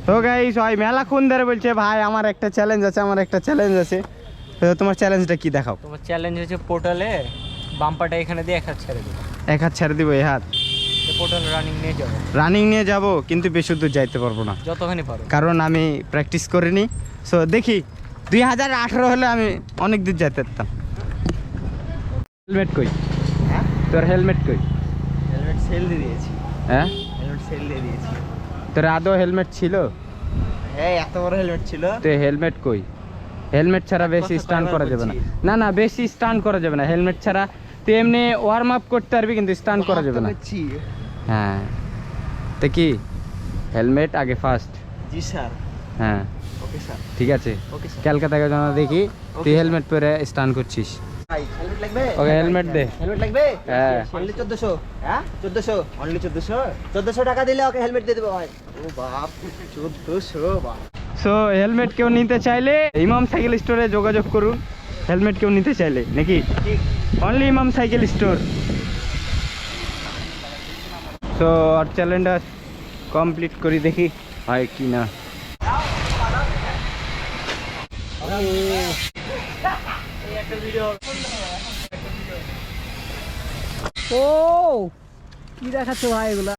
তো গাইস ভাই মেলাক্ষণ ধরে বলছে ভাই আমার একটা চ্যালেঞ্জ আছে, তো তোমার চ্যালেঞ্জটা কি দেখাও। তোমার চ্যালেঞ্জ হচ্ছে পোর্টালে বাম্পারটা এখানে দিয়ে এক হাত ছেড়ে দেবো। এক হাত ছেড়ে দিব, এই হাত পোর্টাল রানিং নিয়ে যাব, কিন্তু বেশি দূর যাইতে পারবো না যতখানি পারো, কারণ আমি প্র্যাকটিস করিনি। সো দেখি 2018 হলে আমি অনেক দূর যেতে পারতাম। হেলমেট কই? হ্যাঁ তোর হেলমেট কই? হেলমেট সেল দিয়ে দিয়েছি। হ্যাঁ হেলমেট সেল দিয়ে দিয়েছি। তোর আদৌ হেলমেট ছিল? হ্যাঁ এত বড় হেলমেট ছিল। তো হেলমেট কই? হেলমেট ছাড়া বেশি কথা স্টান্ট করা কয়বার যাবে না। বলছি? না না বেশি স্টান্ট করা যাবে না হেলমেট ছাড়া। তুই এমনি ওয়ার্ম আপ করতে পারবি কিন্তু স্টান্ট করা যাবে না। হ্যাঁ তো কি হেলমেট আগে ফার্স্ট। জি স্যার। হ্যাঁ ওকে স্যার। ঠিক আছে, ওকে স্যার। ক্যালকাতাকে জানা দেখি তুই স্যার। হেলমেট পরে স্টান্ট করছিস। ভাই হেলমেট লাগবে? ওকে হেলমেট দে। হেলমেট লাগবে? হ্যাঁ। অনলি 1400। হ্যাঁ 1400 অনলি 1400 টাকা দিলে ওকে হেলমেট দিয়ে দেবো ভাই। ও বাপ 1400 বাপ। সো হেলমেট কেউ নিতে চাইলে ইমাম সাইকেল স্টোরে যোগাযোগ করুন। হেলমেট কেউ নিতে চাইলে নাকি ঠিক। অনলি ইমাম সাইকেল স্টোর। সো আর চ্যালেঞ্জটা কমপ্লিট করি দেখি হয় কি না। ও কি দেখাচ্ছে ভাই এগুলা?